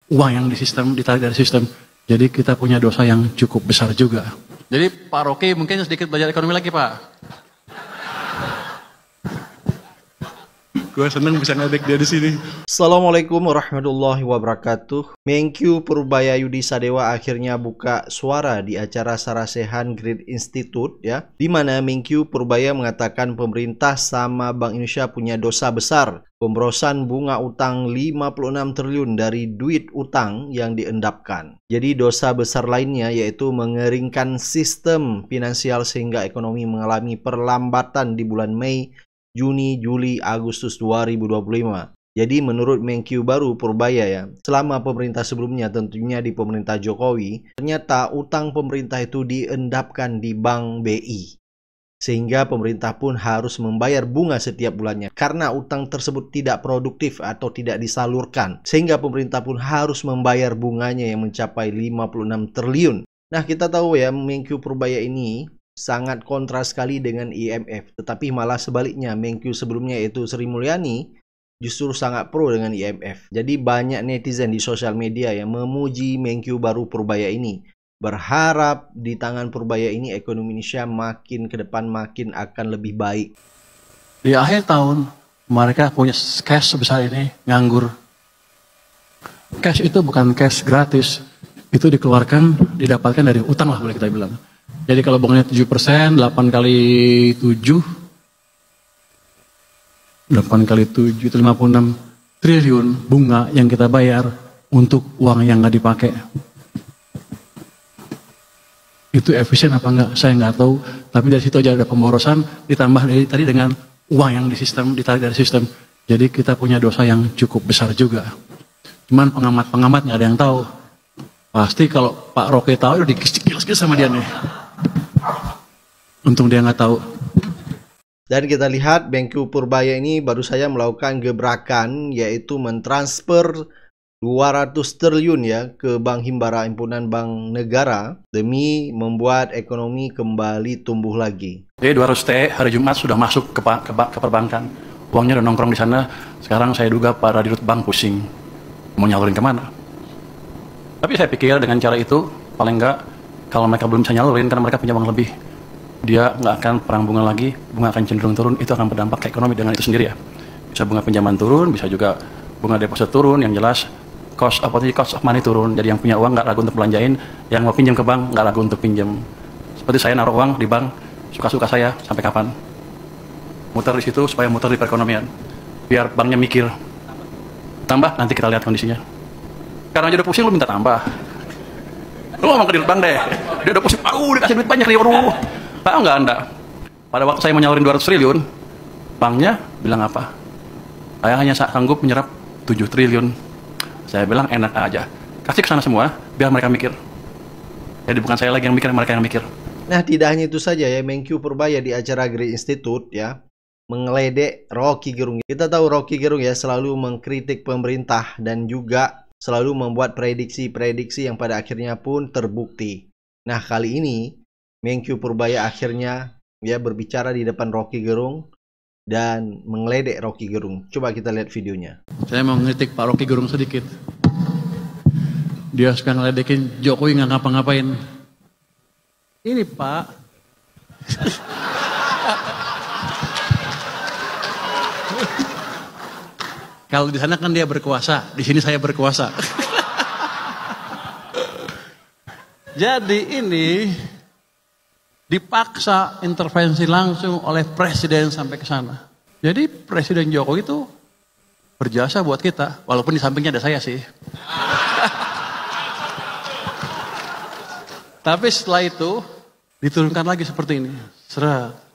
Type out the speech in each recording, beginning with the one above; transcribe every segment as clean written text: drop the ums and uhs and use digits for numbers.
uang yang ditarik dari sistem. Jadi kita punya dosa yang cukup besar juga. Jadi Pak Rocky mungkin sedikit belajar ekonomi lagi Pak. Gue seneng bisa ngedek dia di sini. Assalamualaikum warahmatullahi wabarakatuh. Menkyu Purbaya Yudi Sadewa akhirnya buka suara di acara Sarasehan Grid Institute ya, di mana Menkyu Purbaya mengatakan pemerintah sama Bank Indonesia punya dosa besar, pemborosan bunga utang 56 triliun dari duit utang yang diendapkan. Jadi dosa besar lainnya yaitu mengeringkan sistem finansial sehingga ekonomi mengalami perlambatan di bulan Mei, Juni, Juli, Agustus 2025. Jadi menurut Menkyu baru Purbaya ya, selama pemerintah sebelumnya tentunya di pemerintah Jokowi, ternyata utang pemerintah itu diendapkan di Bank BI. Sehingga pemerintah pun harus membayar bunga setiap bulannya karena utang tersebut tidak produktif atau tidak disalurkan. Sehingga pemerintah pun harus membayar bunganya yang mencapai 56 triliun. Nah, kita tahu ya, Menkyu Purbaya ini sangat kontra sekali dengan IMF, tetapi malah sebaliknya Menkyu sebelumnya yaitu Sri Mulyani justru sangat pro dengan IMF. Jadi banyak netizen di sosial media yang memuji Menkyu baru Purbaya ini, berharap di tangan Purbaya ini ekonomi Indonesia makin ke depan makin akan lebih baik. Di akhir tahun mereka punya cash sebesar ini nganggur. Cash itu bukan cash gratis, itu dikeluarkan, didapatkan dari utang lah boleh kita bilang. Jadi kalau bunganya 7%, 8 kali 7, 8 kali 7 itu 56 triliun bunga yang kita bayar untuk uang yang nggak dipakai. Itu efisien apa enggak? Saya nggak tahu. Tapi dari situ aja ada pemborosan, ditambah dari tadi dengan uang yang ditarik dari sistem. Jadi kita punya dosa yang cukup besar juga. Cuman pengamat-pengamat nggak ada yang tahu. Pasti kalau Pak Rocky tahu udah dikis-kis sama dia nih. Untung dia nggak tahu. Dan kita lihat Menkyu Purbaya ini baru saja melakukan gebrakan yaitu mentransfer 200 triliun ya ke Bank Himbara Himpunan Bank Negara demi membuat ekonomi kembali tumbuh lagi. Jadi 200 T hari Jumat sudah masuk ke perbankan. Uangnya udah nongkrong di sana. Sekarang saya duga para dirut bank pusing mau nyalurin kemana. Tapi saya pikir dengan cara itu paling enggak kalau mereka belum bisa nyalurin karena mereka punya uang lebih, dia nggak akan perang bunga lagi, bunga akan cenderung turun, itu akan berdampak ke ekonomi dengan itu sendiri ya. Bisa bunga pinjaman turun, bisa juga bunga deposit turun, yang jelas cost of money turun. Jadi yang punya uang nggak ragu untuk belanjain, yang mau pinjam ke bank nggak ragu untuk pinjam. Seperti saya naruh uang di bank, suka-suka saya sampai kapan. Muter di situ supaya muter di perekonomian. Biar banknya mikir, tambah nanti kita lihat kondisinya. Karena aja udah pusing lu minta tambah. Lu ngomong ke bank deh, dia udah pusing, dikasih duit banyak nih, tahu nggak Anda? Pada waktu saya mau nyalurin 200 triliun, banknya bilang apa? Saya hanya sanggup menyerap 7 triliun. Saya bilang enak aja, kasih ke sana semua, biar mereka mikir. Jadi bukan saya lagi yang mikir, mereka yang mikir. Nah, tidak hanya itu saja ya, Menkyu Purbaya di acara Grid Institute ya, mengeledek Rocky Gerung. Kita tahu Rocky Gerung ya selalu mengkritik pemerintah dan juga selalu membuat prediksi-prediksi yang pada akhirnya pun terbukti. Nah, kali ini Menkyu Purbaya akhirnya ya berbicara di depan Rocky Gerung dan mengeledek Rocky Gerung. Coba kita lihat videonya. Saya mau ngeritik Pak Rocky Gerung sedikit. Dia suka ngeledekin Jokowi nggak ngapa-ngapain. Ini Pak. Kalau di sana kan dia berkuasa, di sini saya berkuasa. Jadi ini dipaksa intervensi langsung oleh presiden sampai ke sana. Jadi Presiden Jokowi itu berjasa buat kita, walaupun di sampingnya ada saya sih. Tapi setelah itu diturunkan lagi seperti ini. Seret.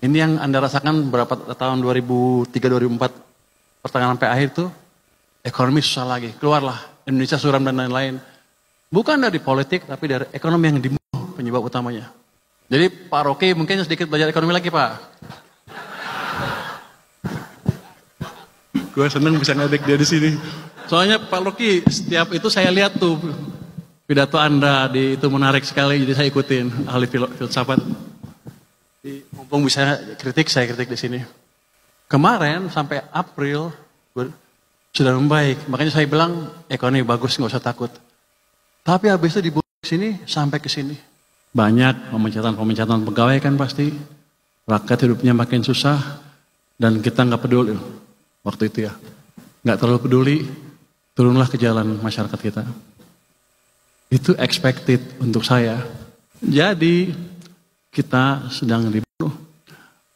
Ini yang Anda rasakan berapa tahun 2003-2004 pertengahan sampai akhir tuh ekonomi susah lagi. Keluarlah Indonesia suram dan lain-lain. Bukan dari politik tapi dari ekonomi yang dibunuh penyebab utamanya. Jadi Pak Rocky mungkin sedikit belajar ekonomi lagi Pak. Gue seneng bisa ngedek dia di sini. Soalnya Pak Rocky setiap itu saya lihat tuh pidato Anda di itu menarik sekali, jadi saya ikutin ahli filsafat. Mumpung bisa kritik, saya kritik di sini. Kemarin sampai April sudah membaik. Makanya saya bilang ekonomi bagus, nggak usah takut. Tapi habis itu dibuat sini sampai ke sini. Banyak pemecatan pegawai kan pasti. Rakyat hidupnya makin susah dan kita nggak peduli waktu itu ya. Nggak terlalu peduli, turunlah ke jalan masyarakat kita. Itu expected untuk saya. Jadi kita sedang dibunuh.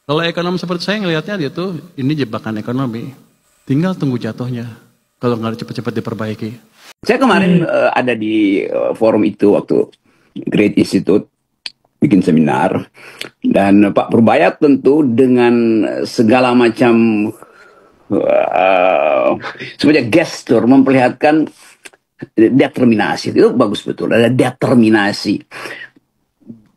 Kalau ekonomi seperti saya ngelihatnya dia tuh ini jebakan ekonomi. Tinggal tunggu jatuhnya. Kalau nggak cepat-cepat diperbaiki. Saya kemarin ada di forum itu waktu Great Institute bikin seminar, dan Pak Purbaya tentu dengan segala macam sebagai gestur memperlihatkan determinasi. Itu bagus betul, ada determinasi.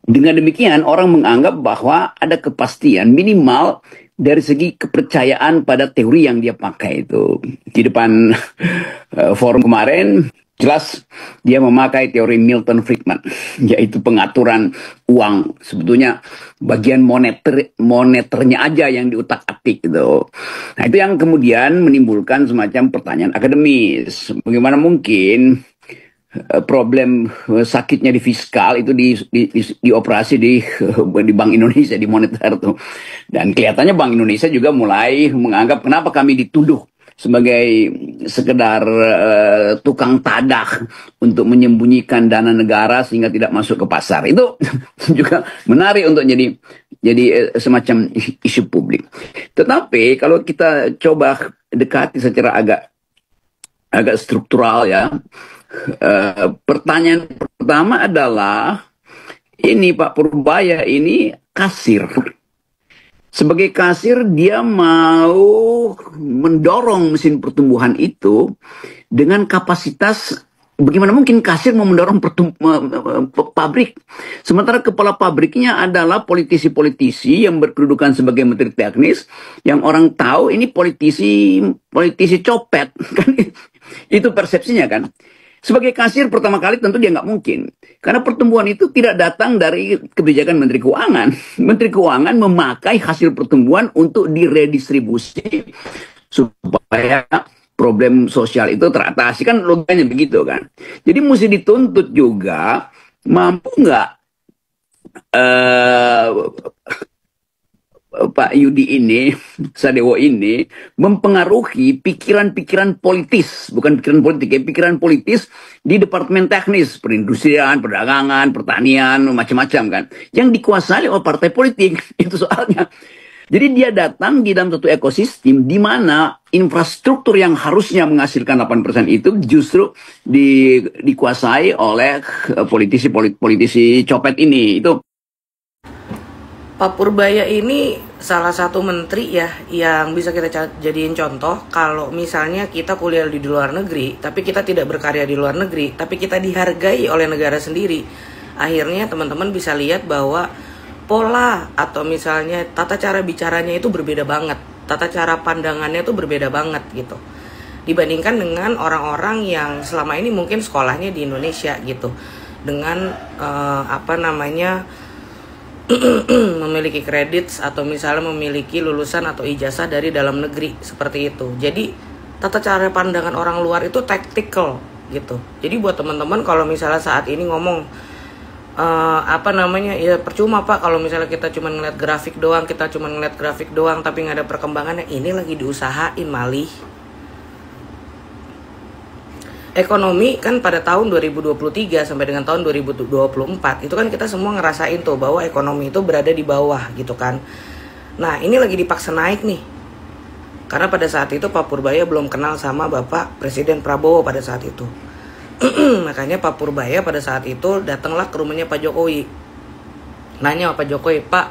Dengan demikian orang menganggap bahwa ada kepastian minimal dari segi kepercayaan pada teori yang dia pakai itu. Di depan forum kemarin jelas dia memakai teori Milton Friedman, yaitu pengaturan uang. Sebetulnya bagian moneternya aja yang diutak-atik gitu. Nah itu yang kemudian menimbulkan semacam pertanyaan akademis. Bagaimana mungkin problem sakitnya di fiskal itu dioperasi di Bank Indonesia, di moneter tuh. Dan kelihatannya Bank Indonesia juga mulai menganggap kenapa kami dituduh sebagai sekedar tukang tadah untuk menyembunyikan dana negara sehingga tidak masuk ke pasar. Itu juga menarik untuk jadi semacam isu publik. Tetapi kalau kita coba dekati secara agak struktural ya, pertanyaan pertama adalah ini Pak Purbaya ini kasir. Sebagai kasir dia mau mendorong mesin pertumbuhan itu dengan kapasitas. Bagaimana mungkin kasir mau mendorong pabrik, sementara kepala pabriknya adalah politisi-politisi yang berkedudukan sebagai menteri teknis, yang orang tahu ini politisi copet kan. Itu persepsinya kan. Sebagai kasir pertama kali tentu dia nggak mungkin. Karena pertumbuhan itu tidak datang dari kebijakan Menteri Keuangan. Menteri Keuangan memakai hasil pertumbuhan untuk diredistribusi supaya problem sosial itu teratasi. Kan logikanya begitu kan. Jadi mesti dituntut juga mampu nggak Pak Yudi ini, Sadewo ini, mempengaruhi pikiran-pikiran politis, bukan pikiran politik, ya, pikiran politis di departemen teknis, perindustrian, perdagangan, pertanian, macam-macam kan, yang dikuasai oleh partai politik. Itu soalnya. Jadi dia datang di dalam satu ekosistem di mana infrastruktur yang harusnya menghasilkan 8% itu justru dikuasai oleh politisi copet ini. Itu Pak Purbaya ini salah satu menteri ya yang bisa kita jadiin contoh kalau misalnya kita kuliah di luar negeri, tapi kita tidak berkarya di luar negeri, tapi kita dihargai oleh negara sendiri. Akhirnya teman-teman bisa lihat bahwa pola atau misalnya tata cara bicaranya itu berbeda banget, tata cara pandangannya itu berbeda banget gitu. Dibandingkan dengan orang-orang yang selama ini mungkin sekolahnya di Indonesia gitu, dengan memiliki kredit atau misalnya memiliki lulusan atau ijazah dari dalam negeri seperti itu. Jadi tata cara pandangan orang luar itu tactical gitu. Jadi buat teman-teman kalau misalnya saat ini ngomong ya percuma Pak kalau misalnya kita cuma ngeliat grafik doang, tapi nggak ada perkembangannya. Ini lagi diusahain malih. Ekonomi kan pada tahun 2023 sampai dengan tahun 2024 itu kan kita semua ngerasain tuh bahwa ekonomi itu berada di bawah gitu kan. Nah ini lagi dipaksa naik nih, karena pada saat itu Pak Purbaya belum kenal sama Bapak Presiden Prabowo pada saat itu. Makanya Pak Purbaya pada saat itu datanglah ke rumahnya Pak Jokowi, nanya Pak Jokowi, Pak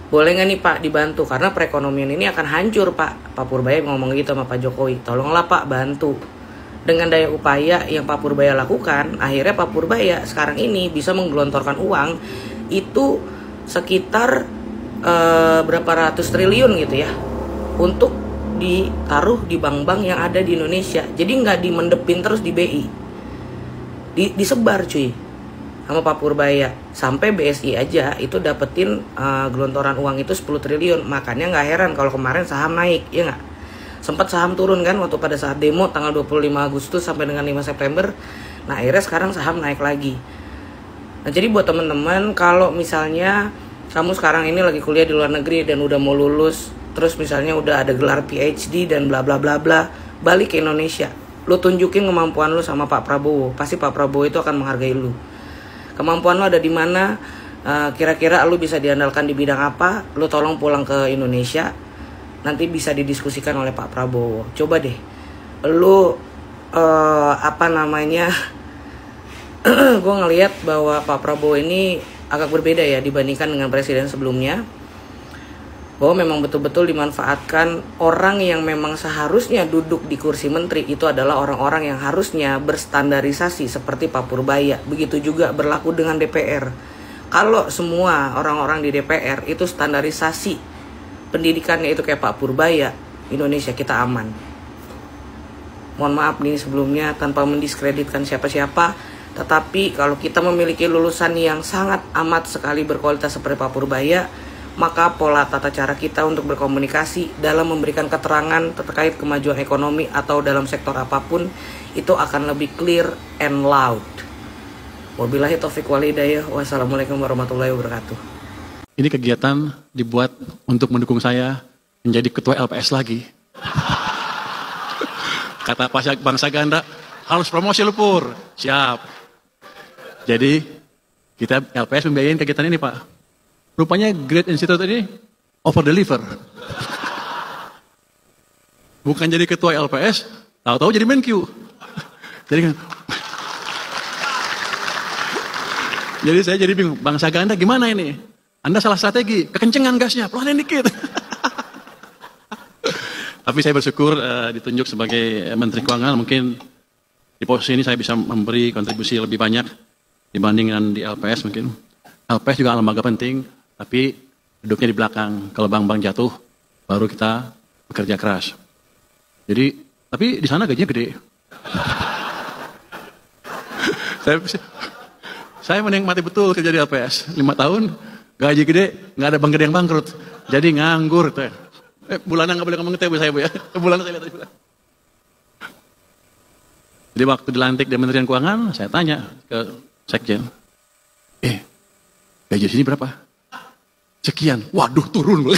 boleh nggak nih Pak dibantu karena perekonomian ini akan hancur Pak. Pak Purbaya ngomong gitu sama Pak Jokowi, tolonglah Pak bantu. Dengan daya upaya yang Pak Purbaya lakukan, akhirnya Pak Purbaya sekarang ini bisa menggelontorkan uang itu sekitar berapa ratus triliun gitu ya, untuk ditaruh di bank-bank yang ada di Indonesia. Jadi nggak dimendepin terus di BI, disebar cuy sama Pak Purbaya. Sampai BSI aja itu dapetin gelontoran uang itu 10 triliun. Makanya nggak heran kalau kemarin saham naik, ya nggak? Sempat saham turun kan waktu pada saat demo tanggal 25 Agustus sampai dengan 5 September. Nah akhirnya sekarang saham naik lagi. Nah jadi buat teman-teman, kalau misalnya kamu sekarang ini lagi kuliah di luar negeri dan udah mau lulus, terus misalnya udah ada gelar PhD dan bla bla bla bla, balik ke Indonesia, lu tunjukin kemampuan lu sama Pak Prabowo, pasti Pak Prabowo itu akan menghargai lu. Kemampuan lu ada di mana, kira-kira lu bisa diandalkan di bidang apa, lu tolong pulang ke Indonesia, nanti bisa didiskusikan oleh Pak Prabowo. Coba deh, lu gue ngelihat bahwa Pak Prabowo ini agak berbeda ya dibandingkan dengan presiden sebelumnya, bahwa memang betul-betul dimanfaatkan orang yang memang seharusnya duduk di kursi menteri itu adalah orang-orang yang harusnya berstandarisasi seperti Pak Purbaya. Begitu juga berlaku dengan DPR. Kalau semua orang-orang di DPR itu standarisasi pendidikannya itu kayak Pak Purbaya, Indonesia kita aman. Mohon maaf nih sebelumnya tanpa mendiskreditkan siapa-siapa, tetapi kalau kita memiliki lulusan yang sangat amat sekali berkualitas seperti Pak Purbaya, maka pola tata cara kita untuk berkomunikasi dalam memberikan keterangan terkait kemajuan ekonomi atau dalam sektor apapun itu akan lebih clear and loud. Wabillahi taufiq wal hidayah. Wassalamualaikum warahmatullahi wabarakatuh. Ini kegiatan dibuat untuk mendukung saya menjadi ketua LPS lagi. Kata Pak Bangsa Ganda, harus promosi lu Pur. Siap. Jadi kita LPS membiayain kegiatan ini Pak. Rupanya Great Institute ini over deliver. Bukan jadi ketua LPS, tahu-tahu jadi Menq. Jadi saya jadi bingung, Bangsa Ganda gimana ini? Anda salah strategi, kekencengan gasnya, pelanin dikit. Tapi saya bersyukur ditunjuk sebagai Menteri Keuangan, mungkin di posisi ini saya bisa memberi kontribusi lebih banyak dibandingkan di LPS mungkin. LPS juga lembaga penting, tapi duduknya di belakang. Kalau bank-bank jatuh, baru kita bekerja keras. Jadi, tapi di sana gajinya gede. Saya menikmati betul kerja di LPS. 5 tahun, gaji gede, nggak ada bank gede yang bangkrut. Jadi nganggur. Bulanan nggak boleh ngomong itu ya Bu saya Bu ya. Bulanan saya lihat tadi. Jadi waktu dilantik di Kementerian Keuangan, saya tanya ke Sekjen, gaji sini berapa? Sekian. Waduh, turun.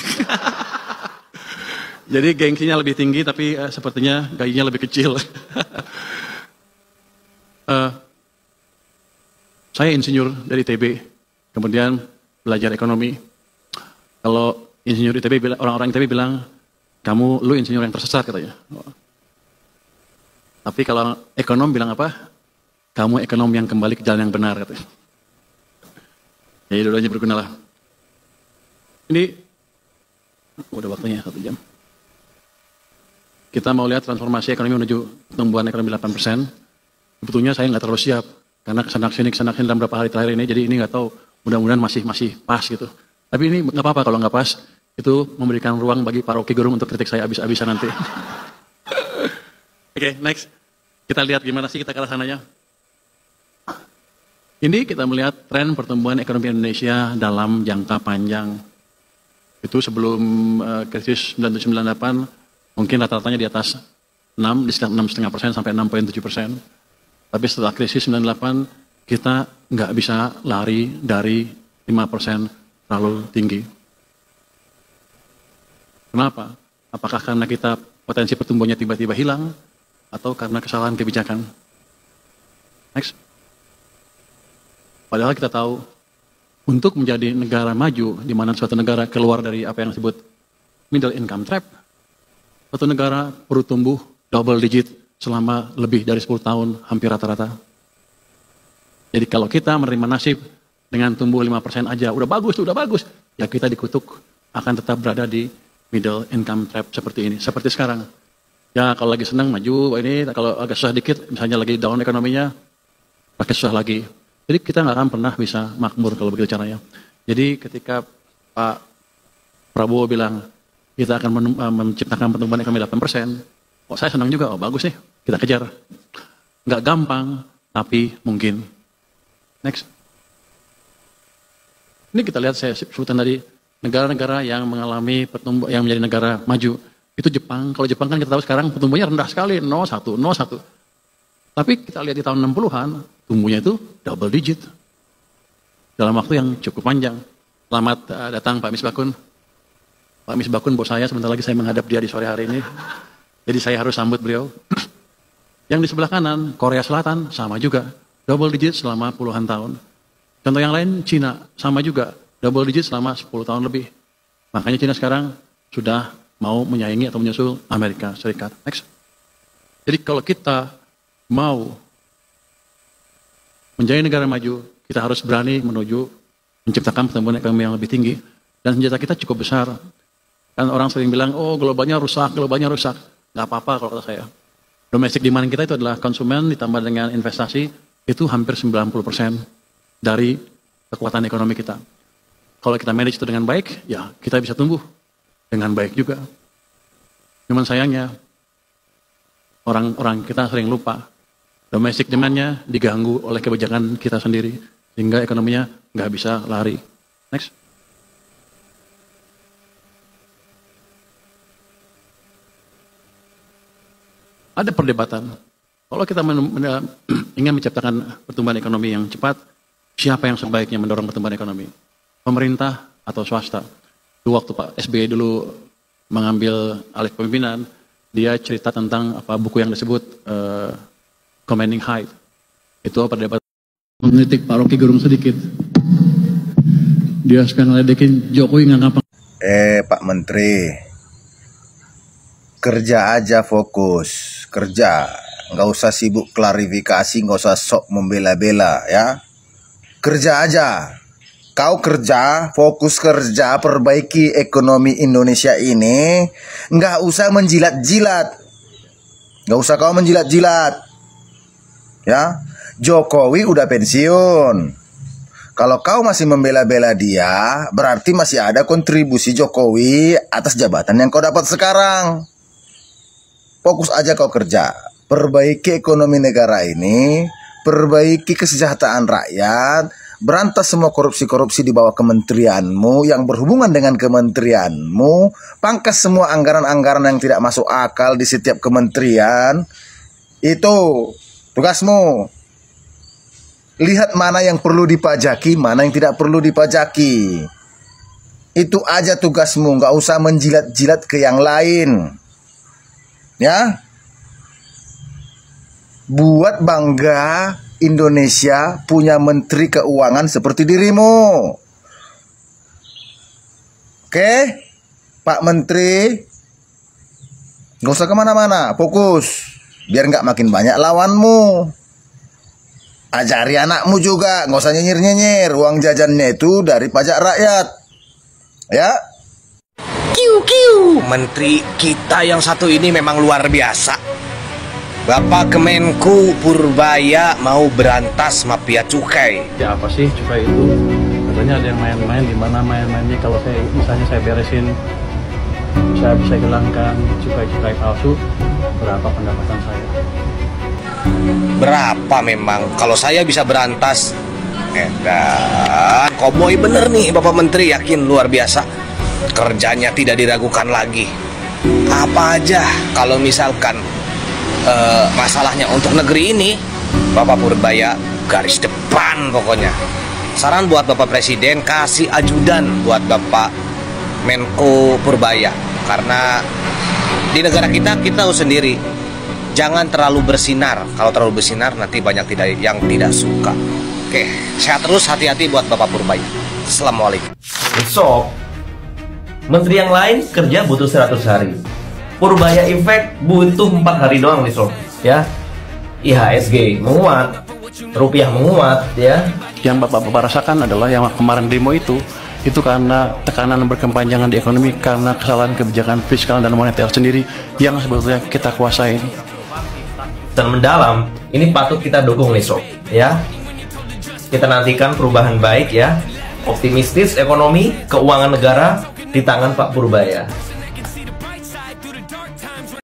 Jadi gengsinya lebih tinggi, tapi sepertinya gajinya lebih kecil. Saya insinyur dari ITB, kemudian belajar ekonomi. Kalau insinyur ITB, orang-orang ITB bilang, lu insinyur yang tersesat katanya. Tapi kalau ekonom bilang apa? Kamu ekonom yang kembali ke jalan yang benar katanya. Jadi dua-duanya berguna lah. Ini udah waktunya 1 jam. Kita mau lihat transformasi ekonomi menuju pertumbuhan ekonomi 8%. Sebetulnya saya nggak terlalu siap karena kesanak-sini dalam beberapa hari terakhir ini. Jadi ini nggak tahu. Mudah-mudahan masih pas gitu. Tapi ini nggak apa-apa kalau nggak pas. Itu memberikan ruang bagi Pak Rocky Gerung untuk kritik saya habis-habisan nanti. Oke, next. Kita lihat gimana sih kita ke arah sananya. Ini kita melihat tren pertumbuhan ekonomi Indonesia dalam jangka panjang. Itu sebelum krisis 97-98 mungkin rata-ratanya di atas 6, di sekitar 6,5% sampai 6,7%. Tapi setelah krisis 98 kita nggak bisa lari dari 5% terlalu tinggi. Kenapa? Apakah karena kita potensi pertumbuhannya tiba-tiba hilang atau karena kesalahan kebijakan? Next. Padahal kita tahu untuk menjadi negara maju di mana suatu negara keluar dari apa yang disebut middle income trap, suatu negara perlu tumbuh double digit selama lebih dari 10 tahun hampir rata-rata. Jadi kalau kita menerima nasib dengan tumbuh 5% aja udah bagus, ya kita dikutuk akan tetap berada di middle income trap seperti ini, seperti sekarang. Ya kalau lagi senang maju ini, kalau agak susah dikit, misalnya lagi down ekonominya, pakai susah lagi. Jadi kita nggak akan pernah bisa makmur kalau begitu caranya. Jadi ketika Pak Prabowo bilang kita akan menciptakan pertumbuhan ekonomi 8%, kok saya senang juga, bagus nih, kita kejar. Nggak gampang, tapi mungkin. Next. Ini kita lihat saya sebutkan tadi, negara-negara yang mengalami pertumbuhan, yang menjadi negara maju, Itu Jepang. Kalau Jepang kan kita tahu sekarang tumbuhnya rendah sekali, 0,1, 0,1. Tapi kita lihat di tahun 60-an, tumbuhnya itu double digit. Dalam waktu yang cukup panjang. Selamat datang Pak Misbakun. Pak Misbakun, bos saya, sebentar lagi saya menghadap dia di sore hari ini. Jadi saya harus sambut beliau. Yang di sebelah kanan, Korea Selatan, sama juga. Double digit selama puluhan tahun. Contoh yang lain, Cina, sama juga. Double digit selama 10 tahun lebih. Makanya Cina sekarang sudah mau menyaingi atau menyusul Amerika Serikat. Next. Jadi kalau kita mau menjadi negara maju, kita harus berani menuju menciptakan pertumbuhan ekonomi yang lebih tinggi. Dan senjata kita cukup besar. Kan orang sering bilang, oh globalnya rusak, globalnya rusak. Nggak apa-apa kalau kata saya. Domestic demand kita itu adalah konsumen ditambah dengan investasi, itu hampir 90% dari kekuatan ekonomi kita. Kalau kita manage itu dengan baik, ya kita bisa tumbuh dengan baik juga. Cuman sayangnya, orang-orang kita sering lupa. Domestic demand-nya diganggu oleh kebijakan kita sendiri, sehingga ekonominya nggak bisa lari. Next. Ada perdebatan. Kalau kita ingin menciptakan pertumbuhan ekonomi yang cepat, siapa yang sebaiknya mendorong pertumbuhan ekonomi? Pemerintah atau swasta? Waktu Pak SBY dulu mengambil alih kepemimpinan, dia cerita tentang buku yang disebut Commanding Height. Itu perdebatan. Menitik Pak Rocky Gerung sedikit. Dia suka ngeledekin Jokowi nggak ngapa. Pak Menteri, kerja aja, fokus kerja, nggak usah sibuk klarifikasi, nggak usah sok membela-bela ya. Kerja aja, kau kerja, fokus kerja, perbaiki ekonomi Indonesia ini, nggak usah menjilat-jilat, nggak usah kau menjilat-jilat ya. Jokowi udah pensiun. Kalau kau masih membela-bela dia, berarti masih ada kontribusi Jokowi atas jabatan yang kau dapat sekarang. Fokus aja kau kerja, perbaiki ekonomi negara ini, perbaiki kesejahteraan rakyat, berantas semua korupsi-korupsi di bawah kementerianmu yang berhubungan dengan kementerianmu, pangkas semua anggaran-anggaran yang tidak masuk akal di setiap kementerian. Itu tugasmu. Lihat mana yang perlu dipajaki, mana yang tidak perlu dipajaki. Itu aja tugasmu, nggak usah menjilat-jilat ke yang lain. Ya, buat bangga Indonesia punya menteri keuangan seperti dirimu. Oke, Pak Menteri, nggak usah kemana-mana, fokus, biar nggak makin banyak lawanmu. Ajari anakmu juga, nggak usah nyinyir-nyinyir, uang jajannya itu dari pajak rakyat, ya. Kiu. Menteri kita yang satu ini memang luar biasa. Bapak Kemenku Purbaya mau berantas mafia cukai. Ya apa sih cukai itu? Katanya ada yang main-main, di mana main-mainnya kalau misalnya saya beresin, saya bisa hilangkan cukai-cukai palsu, berapa pendapatan saya? Berapa memang? Kalau saya bisa berantas. Dan koboi bener nih Bapak Menteri, yakin luar biasa. Kerjanya tidak diragukan lagi. Apa aja kalau misalkan masalahnya untuk negeri ini, Bapak Purbaya garis depan pokoknya. Saran buat Bapak Presiden, kasih ajudan buat Bapak Menko Purbaya. Karena di negara kita tahu sendiri, jangan terlalu bersinar. Kalau terlalu bersinar nanti banyak yang tidak suka. Oke, sehat terus, hati-hati buat Bapak Purbaya. Assalamualaikum. Besok menteri yang lain kerja butuh 100 hari. Purbaya Effect butuh 4 hari doang nih sob. Ya. IHSG menguat, rupiah menguat ya. Yang Bapak rasakan adalah yang kemarin demo itu karena tekanan berkepanjangan di ekonomi, karena kesalahan kebijakan fiskal dan moneter sendiri yang sebetulnya kita kuasain. Dan mendalam, ini patut kita dukung nih sob ya. Kita nantikan perubahan baik ya. Optimistis ekonomi, keuangan negara di tangan Pak Purbaya.